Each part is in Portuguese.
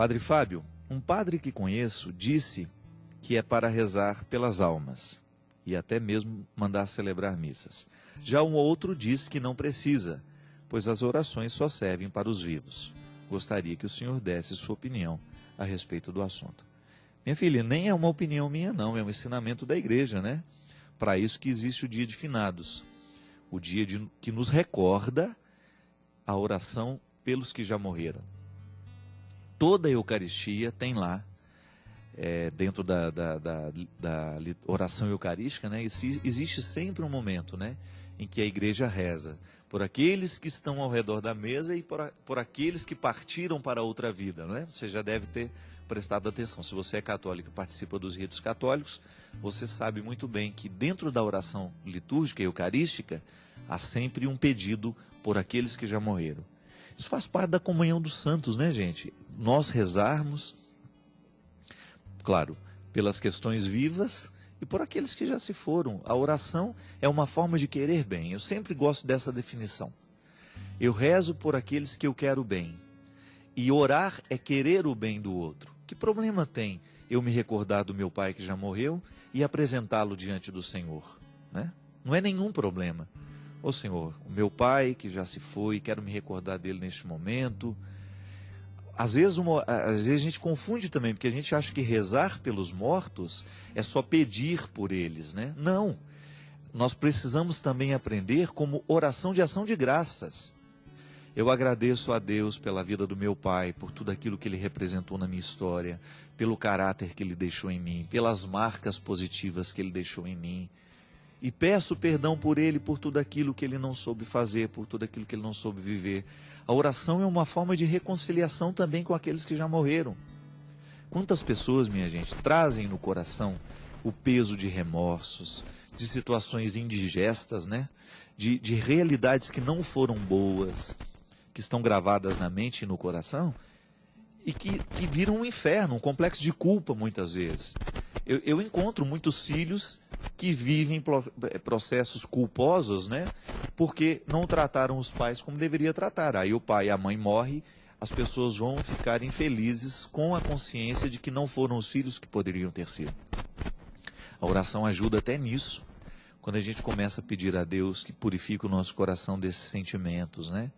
Padre Fábio, um padre que conheço disse que é para rezar pelas almas e até mesmo mandar celebrar missas. Já um outro diz que não precisa, pois as orações só servem para os vivos. Gostaria que o senhor desse sua opinião a respeito do assunto. Minha filha, nem é uma opinião minha não, é um ensinamento da igreja, né? Para isso que existe o dia de finados, o dia que nos recorda a oração pelos que já morreram. Toda a Eucaristia tem lá, dentro da oração eucarística, né, existe sempre um momento, né, em que a igreja reza por aqueles que estão ao redor da mesa e por aqueles que partiram para outra vida, né? Você já deve ter prestado atenção. Se você é católico e participa dos ritos católicos, você sabe muito bem que dentro da oração litúrgica e eucarística há sempre um pedido por aqueles que já morreram. Isso faz parte da comunhão dos santos, né, gente? Nós rezarmos, claro, pelas questões vivas e por aqueles que já se foram. A oração é uma forma de querer bem. Eu sempre gosto dessa definição. Eu rezo por aqueles que eu quero bem. E orar é querer o bem do outro. Que problema tem eu me recordar do meu pai que já morreu e apresentá-lo diante do Senhor, né? Não é nenhum problema. Ô Senhor, o meu pai que já se foi, quero me recordar dele neste momento. Às vezes a gente confunde também, porque a gente acha que rezar pelos mortos é só pedir por eles, né? Não. Nós precisamos também aprender como oração de ação de graças. Eu agradeço a Deus pela vida do meu pai, por tudo aquilo que ele representou na minha história, pelo caráter que ele deixou em mim, pelas marcas positivas que ele deixou em mim. E peço perdão por ele, por tudo aquilo que ele não soube fazer, por tudo aquilo que ele não soube viver. A oração é uma forma de reconciliação também com aqueles que já morreram. Quantas pessoas, minha gente, trazem no coração o peso de remorsos, de situações indigestas, né? De realidades que não foram boas, que estão gravadas na mente e no coração, e que viram um inferno, um complexo de culpa muitas vezes. Eu encontro muitos filhos que vivem processos culposos, né? Porque não trataram os pais como deveria tratar. Aí o pai e a mãe morrem, as pessoas vão ficar infelizes com a consciência de que não foram os filhos que poderiam ter sido. A oração ajuda até nisso, quando a gente começa a pedir a Deus que purifique o nosso coração desses sentimentos, né?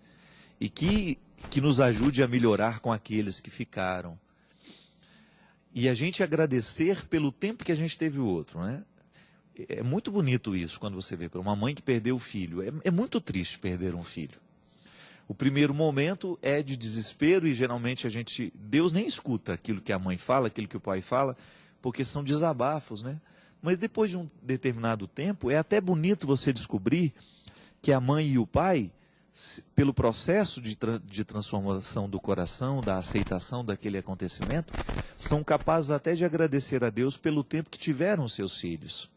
E que nos ajude a melhorar com aqueles que ficaram. E a gente agradecer pelo tempo que a gente teve o outro, né? É muito bonito isso, quando você vê para uma mãe que perdeu o filho. É muito triste perder um filho. O primeiro momento é de desespero e geralmente Deus nem escuta aquilo que a mãe fala, aquilo que o pai fala, porque são desabafos, né? Mas depois de um determinado tempo, é até bonito você descobrir que a mãe e o pai, pelo processo de transformação do coração, da aceitação daquele acontecimento, são capazes até de agradecer a Deus pelo tempo que tiveram os seus filhos.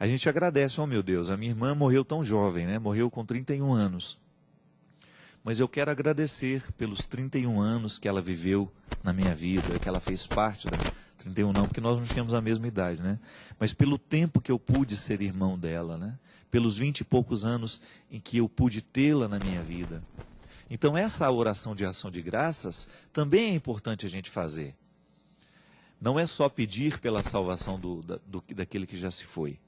A gente agradece, oh meu Deus, a minha irmã morreu tão jovem, né? Morreu com 31 anos. Mas eu quero agradecer pelos 31 anos que ela viveu na minha vida, que ela fez parte da... 31 não, porque nós não tínhamos a mesma idade, né? Mas pelo tempo que eu pude ser irmão dela, né? Pelos 20 e poucos anos em que eu pude tê-la na minha vida. Então essa oração de ação de graças também é importante a gente fazer. Não é só pedir pela salvação daquele que já se foi.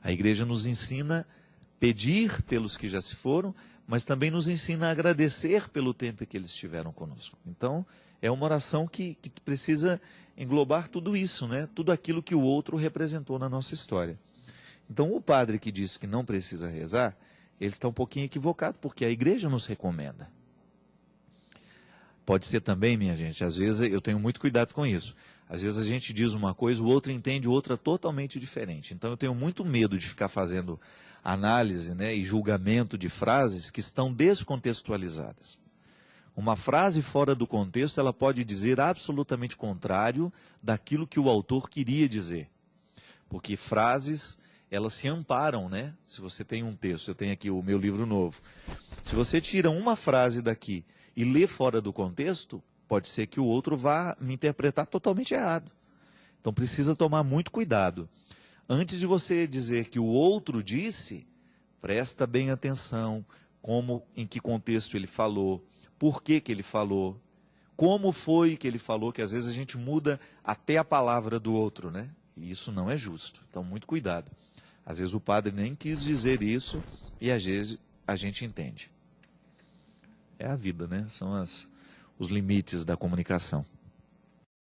A igreja nos ensina a pedir pelos que já se foram, mas também nos ensina a agradecer pelo tempo que eles estiveram conosco. Então, é uma oração que precisa englobar tudo isso, né? Tudo aquilo que o outro representou na nossa história. Então, o padre que diz que não precisa rezar, ele está um pouquinho equivocado, porque a igreja nos recomenda. Pode ser também, minha gente, às vezes eu tenho muito cuidado com isso. Às vezes a gente diz uma coisa, o outro entende outra totalmente diferente. Então eu tenho muito medo de ficar fazendo análise, né, e julgamento de frases que estão descontextualizadas. Uma frase fora do contexto, ela pode dizer absolutamente contrário daquilo que o autor queria dizer. Porque frases, elas se amparam, né? Se você tem um texto, eu tenho aqui o meu livro novo. Se você tira uma frase daqui e lê fora do contexto, pode ser que o outro vá me interpretar totalmente errado. Então precisa tomar muito cuidado. Antes de você dizer que o outro disse, presta bem atenção em que contexto ele falou, por que ele falou, como foi que ele falou, que às vezes a gente muda até a palavra do outro, né? E isso não é justo. Então, muito cuidado. Às vezes o padre nem quis dizer isso e às vezes a gente entende. É a vida, né? São os limites da comunicação.